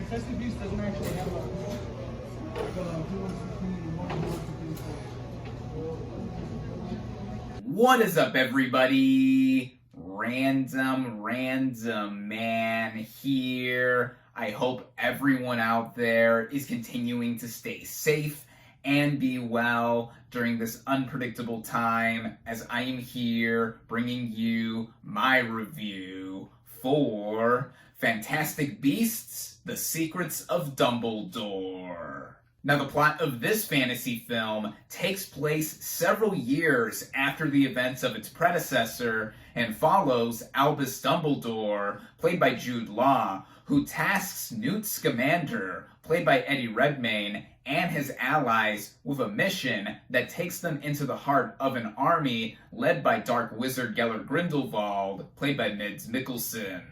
Fantastic Beasts doesn't actually have a who wants to be one who wants to be. What is up, everybody? Random Man here. I hope everyone out there is continuing to stay safe and be well during this unpredictable time, as I am here bringing you my review for Fantastic Beasts: The Secrets of Dumbledore. Now, the plot of this fantasy film takes place several years after the events of its predecessor and follows Albus Dumbledore, played by Jude Law, who tasks Newt Scamander, played by Eddie Redmayne, and his allies with a mission that takes them into the heart of an army led by Dark Wizard Gellert Grindelwald, played by Mads Mikkelsen.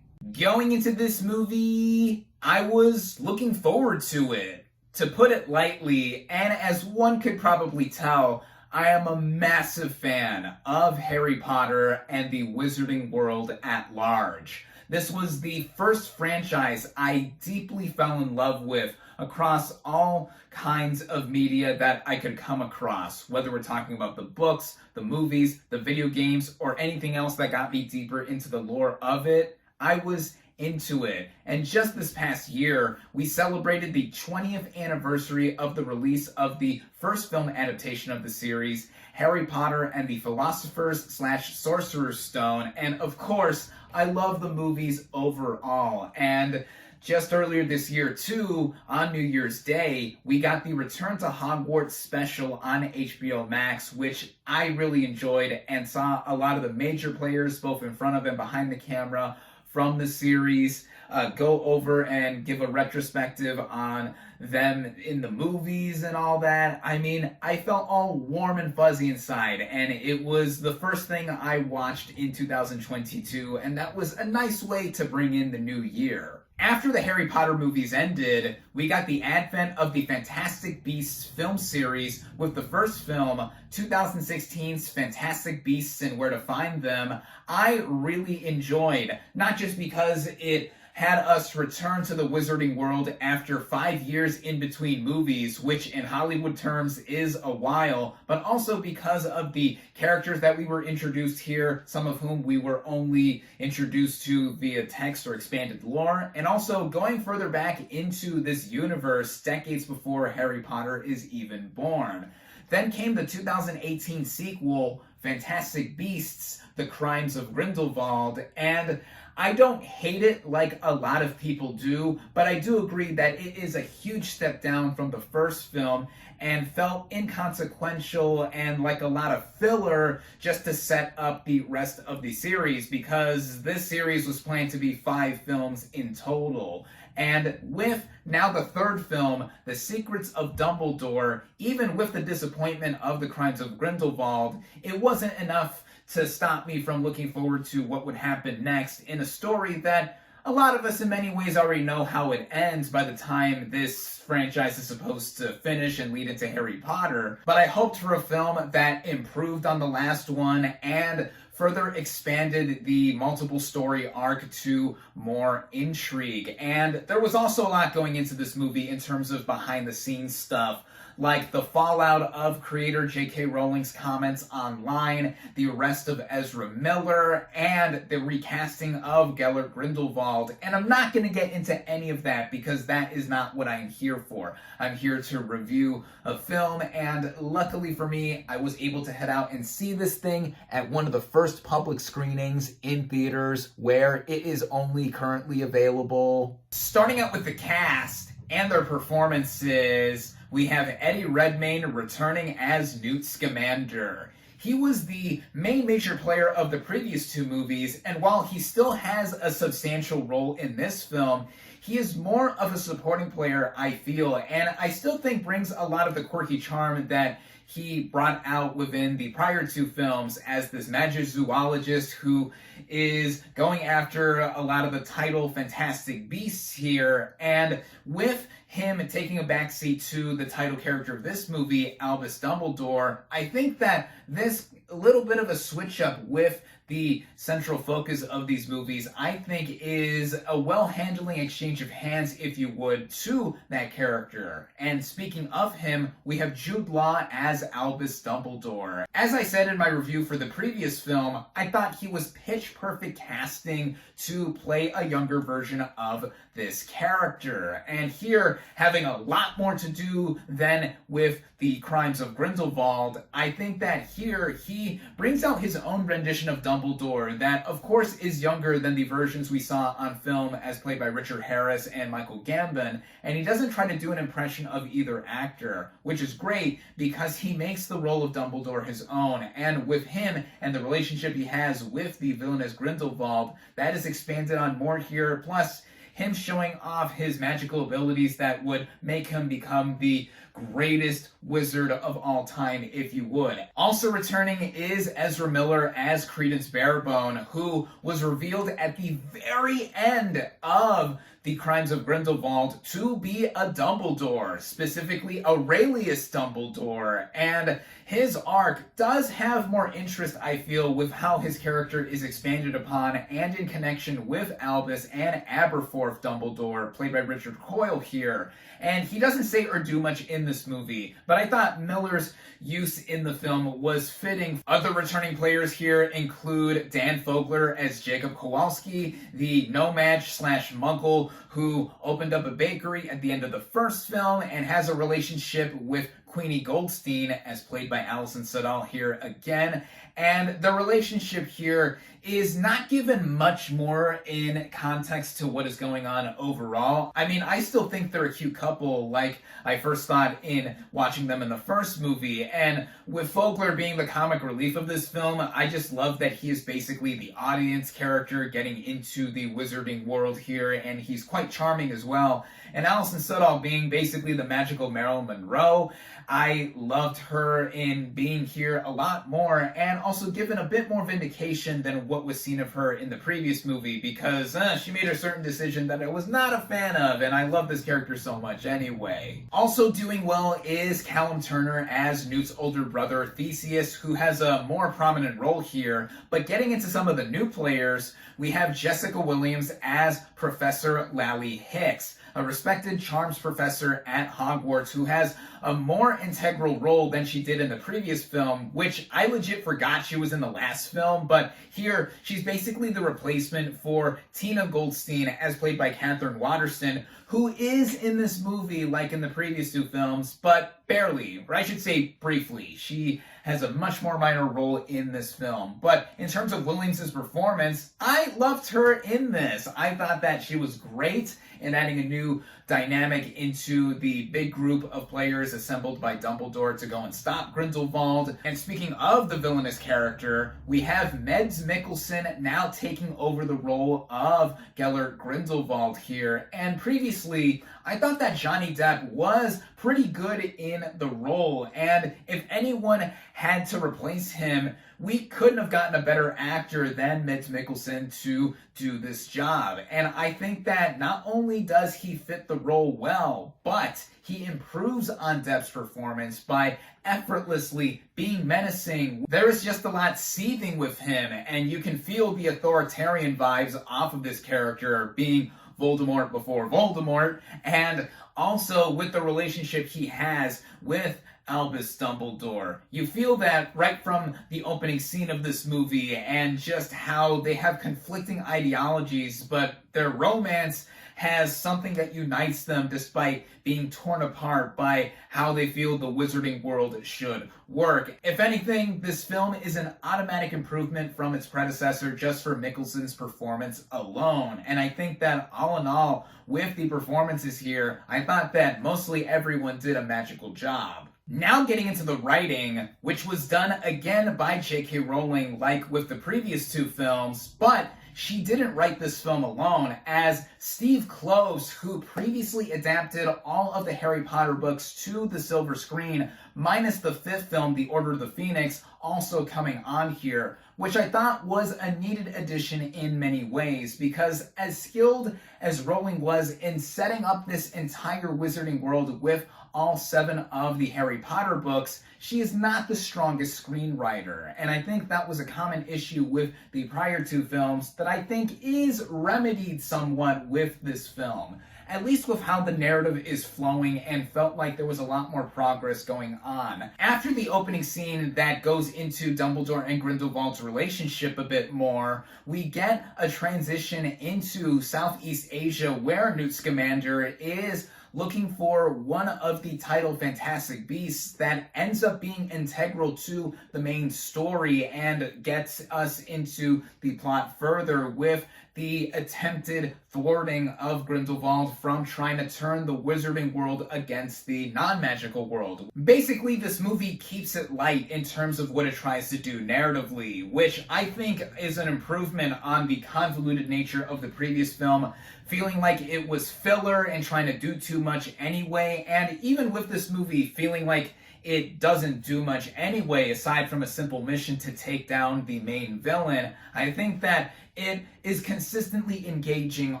Going into this movie, I was looking forward to it. To put it lightly, and as one could probably tell, I am a massive fan of Harry Potter and the wizarding world at large. This was the first franchise I deeply fell in love with across all kinds of media that I could come across, whether we're talking about the books, the movies, the video games, or anything else that got me deeper into the lore of it. I was into it. And just this past year, we celebrated the 20th anniversary of the release of the first film adaptation of the series, Harry Potter and the Philosopher's / Sorcerer's Stone. And of course, I love the movies overall. And just earlier this year, too, on New Year's Day, we got the Return to Hogwarts special on HBO Max, which I really enjoyed and saw a lot of the major players, both in front of and behind the camera, from the series, go over and give a retrospective on them in the movies and all that. I mean, I felt all warm and fuzzy inside, and it was the first thing I watched in 2022, and that was a nice way to bring in the new year. After the Harry Potter movies ended, we got the advent of the Fantastic Beasts film series with the first film, 2016's Fantastic Beasts and Where to Find Them. I really enjoyed, not just because it had us return to the wizarding world after 5 years in between movies, which in Hollywood terms is a while, but also because of the characters that we were introduced here, some of whom we were only introduced to via text or expanded lore, and also going further back into this universe decades before Harry Potter is even born. Then came the 2018 sequel, Fantastic Beasts: The Crimes of Grindelwald, and I don't hate it like a lot of people do, but I do agree that it is a huge step down from the first film and felt inconsequential and like a lot of filler just to set up the rest of the series, because this series was planned to be 5 films in total. And with now the third film, The Secrets of Dumbledore, even with the disappointment of The Crimes of Grindelwald, it wasn't enough to stop me from looking forward to what would happen next in a story that a lot of us in many ways already know how it ends by the time this franchise is supposed to finish and lead into Harry Potter. But I hoped for a film that improved on the last one and further expanded the multiple story arc to more intrigue. And there was also a lot going into this movie in terms of behind the scenes stuff, like the fallout of creator J.K. Rowling's comments online, the arrest of Ezra Miller, and the recasting of Gellert Grindelwald. And I'm not going to get into any of that because that is not what I'm here for. I'm here to review a film, and luckily for me, I was able to head out and see this thing at one of the first public screenings in theaters where it is only currently available. Starting out with the cast and their performances, we have Eddie Redmayne returning as Newt Scamander. He was the main major player of the previous 2 movies, and while he still has a substantial role in this film, he is more of a supporting player, I feel, and I still think brings a lot of the quirky charm that he brought out within the prior 2 films as this magizoologist who is going after a lot of the title Fantastic Beasts here. And with him taking a backseat to the title character of this movie, Albus Dumbledore, I think that this little bit of a switch up with the central focus of these movies, I think, is a well-handling exchange of hands, if you would, to that character. And speaking of him, we have Jude Law as Albus Dumbledore. As I said in my review for the previous film, I thought he was pitch-perfect casting to play a younger version of this character. And here, having a lot more to do than with the Crimes of Grindelwald, I think that here he brings out his own rendition of Dumbledore that, of course, is younger than the versions we saw on film as played by Richard Harris and Michael Gambon, and he doesn't try to do an impression of either actor, which is great because he makes the role of Dumbledore his own, and with him and the relationship he has with the villainous Grindelwald, that is expanded on more here, plus him showing off his magical abilities that would make him become the greatest wizard of all time, if you would. Also returning is Ezra Miller as Credence Barebone, who was revealed at the very end of the Crimes of Grindelwald to be a Dumbledore, specifically Aurelius Dumbledore, and his arc does have more interest, I feel, with how his character is expanded upon and in connection with Albus and Aberforth Dumbledore, played by Richard Coyle here. And he doesn't say or do much in this movie, but I thought Miller's use in the film was fitting. Other returning players here include Dan Fogler as Jacob Kowalski, the nomad/muggle who opened up a bakery at the end of the first film and has a relationship with Queenie Goldstein, as played by Alison Sudol here again. And the relationship here is not given much more in context to what is going on overall. I mean, I still think they're a cute couple like I first thought in watching them in the first movie. And with Fogler being the comic relief of this film, I just love that he is basically the audience character getting into the wizarding world here, and he's quite charming as well. And Alison Sudol being basically the magical Marilyn Monroe, I loved her in being here a lot more, and also given a bit more vindication than what was seen of her in the previous movie, because she made a certain decision that I was not a fan of, and I love this character so much anyway. Also doing well is Callum Turner as Newt's older brother Theseus, who has a more prominent role here. But getting into some of the new players, we have Jessica Williams as Professor Lally Hicks, a respected charms professor at Hogwarts who has a more integral role than she did in the previous film, which I legit forgot she was in the last film, but here she's basically the replacement for Tina Goldstein, as played by Catherine Waterston, who is in this movie like in the previous two films, but barely, or I should say briefly. She has a much more minor role in this film. But in terms of Williams' performance, I loved her in this. I thought that she was great in adding a new dynamic into the big group of players assembled by Dumbledore to go and stop Grindelwald. And speaking of the villainous character, we have Mads Mikkelsen now taking over the role of Gellert Grindelwald here. And previously, I thought that Johnny Depp was pretty good in the role, and if anyone had to replace him, we couldn't have gotten a better actor than Mads Mikkelsen to do this job. And I think that not only does he fit the role well, but he improves on Depp's performance by effortlessly being menacing. There is just a lot seething with him, and you can feel the authoritarian vibes off of this character being Voldemort before Voldemort, and also with the relationship he has with Albus Dumbledore. You feel that right from the opening scene of this movie, and just how they have conflicting ideologies, but their romance has something that unites them despite being torn apart by how they feel the wizarding world should work. If anything, this film is an automatic improvement from its predecessor just for Mikkelsen's performance alone. And I think that all in all, with the performances here, I thought that mostly everyone did a magical job. Now getting into the writing, which was done again by J.K. Rowling like with the previous two films, but she didn't write this film alone, as Steve Kloves, who previously adapted all of the Harry Potter books to the silver screen, minus the fifth film, The Order of the Phoenix, also coming on here, which I thought was a needed addition in many ways, because as skilled as Rowling was in setting up this entire wizarding world with all 7 of the Harry Potter books, she is not the strongest screenwriter. And I think that was a common issue with the prior 2 films that I think is remedied somewhat with this film. At least with how the narrative is flowing, and felt like there was a lot more progress going on. After the opening scene that goes into Dumbledore and Grindelwald's relationship a bit more, we get a transition into Southeast Asia where Newt Scamander is looking for one of the titled Fantastic Beasts that ends up being integral to the main story and gets us into the plot further with the attempted thwarting of Grindelwald from trying to turn the wizarding world against the non-magical world. Basically, this movie keeps it light in terms of what it tries to do narratively, which I think is an improvement on the convoluted nature of the previous film, feeling like it was filler and trying to do too much anyway, and even with this movie feeling like it doesn't do much anyway aside from a simple mission to take down the main villain. I think that it is consistently engaging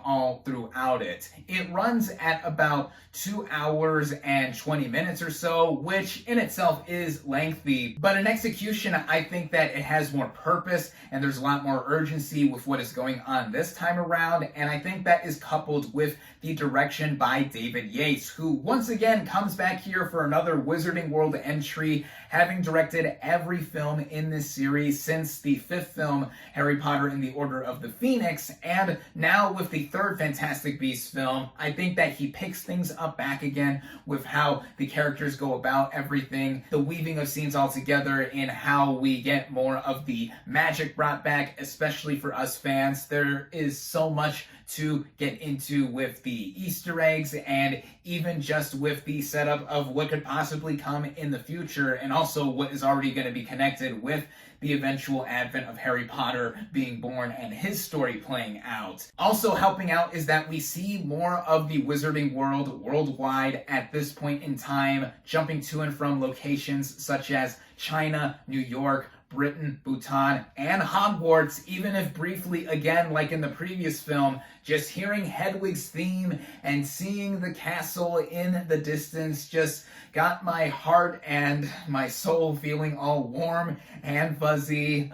all throughout it. It runs at about 2 hours and 20 minutes or so, which in itself is lengthy, but in execution, I think that it has more purpose and there's a lot more urgency with what is going on this time around, and I think that is coupled with the direction by David Yates, who once again comes back here for another Wizarding World entry, having directed every film in this series since the 5th film, Harry Potter and the Order of the Phoenix, and now with the 3rd Fantastic Beasts film, I think that he picks things up back again with how the characters go about everything, the weaving of scenes all together, and how we get more of the magic brought back, especially for us fans. There is so much to get into with the Easter eggs and even just with the setup of what could possibly come in the future, and also what is already going to be connected with the eventual advent of Harry Potter being born and his story playing out. Also helping out is that we see more of the wizarding world worldwide at this point in time, jumping to and from locations such as China, New York, Britain, Bhutan, and Hogwarts, even if briefly, again, like in the previous film, just hearing Hedwig's theme and seeing the castle in the distance just got my heart and my soul feeling all warm and fuzzy.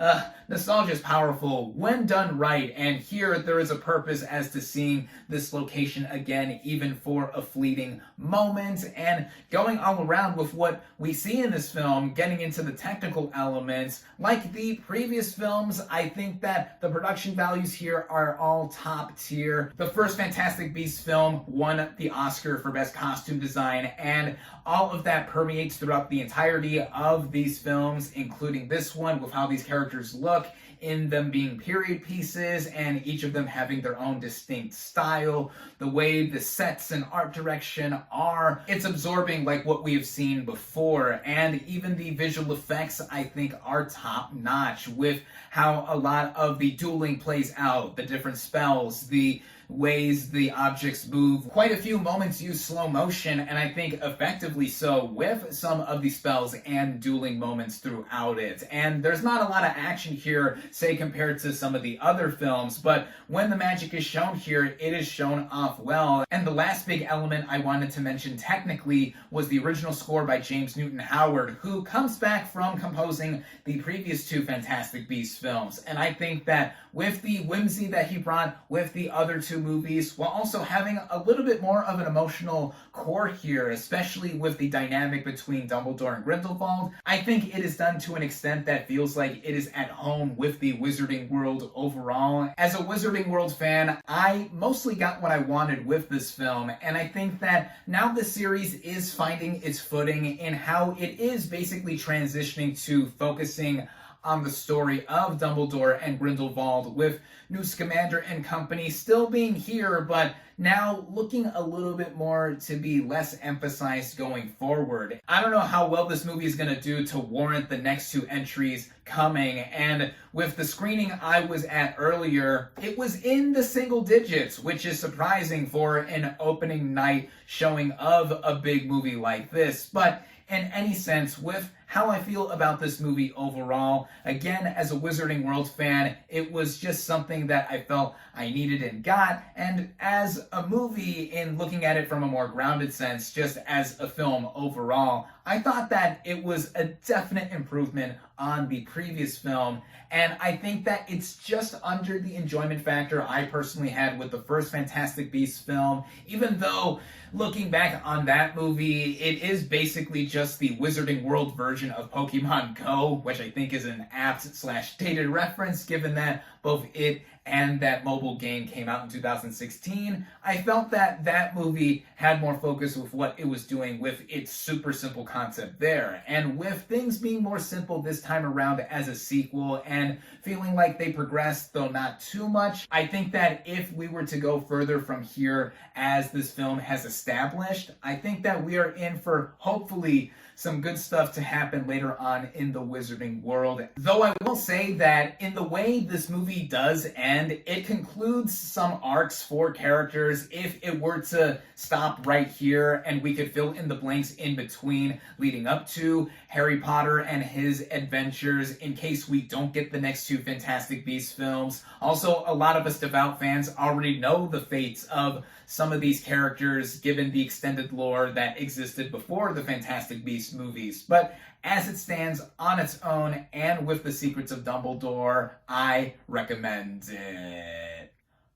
Nostalgia is powerful when done right, and here there is a purpose as to seeing this location again, even for a fleeting moment, and going all around with what we see in this film, getting into the technical elements. Like the previous films, I think that the production values here are all top tier. The first Fantastic Beasts film won the Oscar for Best Costume Design, and all of that permeates throughout the entirety of these films, including this one, with how these characters look, in them being period pieces and each of them having their own distinct style, the way the sets and art direction are. It's absorbing like what we have seen before, and even the visual effects I think are top notch with how a lot of the dueling plays out, the different spells, the ways the objects move. Quite a few moments use slow motion, and I think effectively so, with some of the spells and dueling moments throughout it. And there's not a lot of action here, say compared to some of the other films, but when the magic is shown here, it is shown off well. And the last big element I wanted to mention technically was the original score by James Newton Howard, who comes back from composing the previous 2 Fantastic Beasts films. And I think that with the whimsy that he brought with the other 2 movies, while also having a little bit more of an emotional core here, especially with the dynamic between Dumbledore and Grindelwald, I think it is done to an extent that feels like it is at home with the Wizarding World overall. As a Wizarding World fan, I mostly got what I wanted with this film, and I think that now the series is finding its footing in how it is basically transitioning to focusing on the story of Dumbledore and Grindelwald, with Newt Scamander and company still being here, but now looking a little bit more to be less emphasized going forward. I don't know how well this movie is going to do to warrant the next two entries coming, and with the screening I was at earlier, it was in the single digits, which is surprising for an opening night showing of a big movie like this. But in any sense, with how I feel about this movie overall, again, as a Wizarding World fan, it was just something that I felt I needed and got, and as a movie, in looking at it from a more grounded sense, just as a film overall, I thought that it was a definite improvement on the previous film, and I think that it's just under the enjoyment factor I personally had with the first Fantastic Beasts film, even though looking back on that movie, it is basically just the Wizarding World version of Pokemon Go, which I think is an apt/dated reference given that both it and that mobile game came out in 2016. I felt that that movie had more focus with what it was doing with its super simple concept there. And with things being more simple this time around as a sequel and feeling like they progressed, though not too much, I think that if we were to go further from here as this film has established, I think that we are in for hopefully some good stuff to happen later on in the Wizarding World. Though I will say that in the way this movie does end, it concludes some arcs for characters. If it were to stop right here and we could fill in the blanks in between leading up to Harry Potter and his adventures in case we don't get the next two Fantastic Beasts films. Also, a lot of us devout fans already know the fates of some of these characters given the extended lore that existed before the Fantastic Beasts movies. But as it stands on its own and with the Secrets of Dumbledore, I recommend it.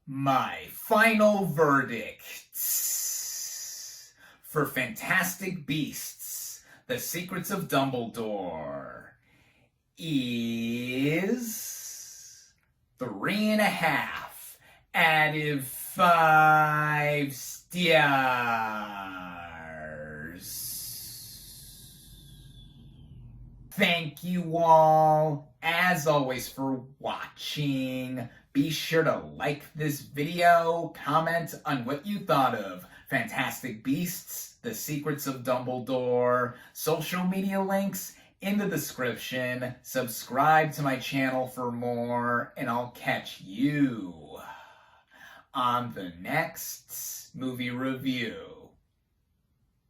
My final verdict for Fantastic Beasts, The Secrets of Dumbledore is 3.5 out of 5 stars. Thank you all, as always, for watching. Be sure to like this video, comment on what you thought of Fantastic Beasts, The Secrets of Dumbledore, social media links in the description. Subscribe to my channel for more, and I'll catch you on the next movie review.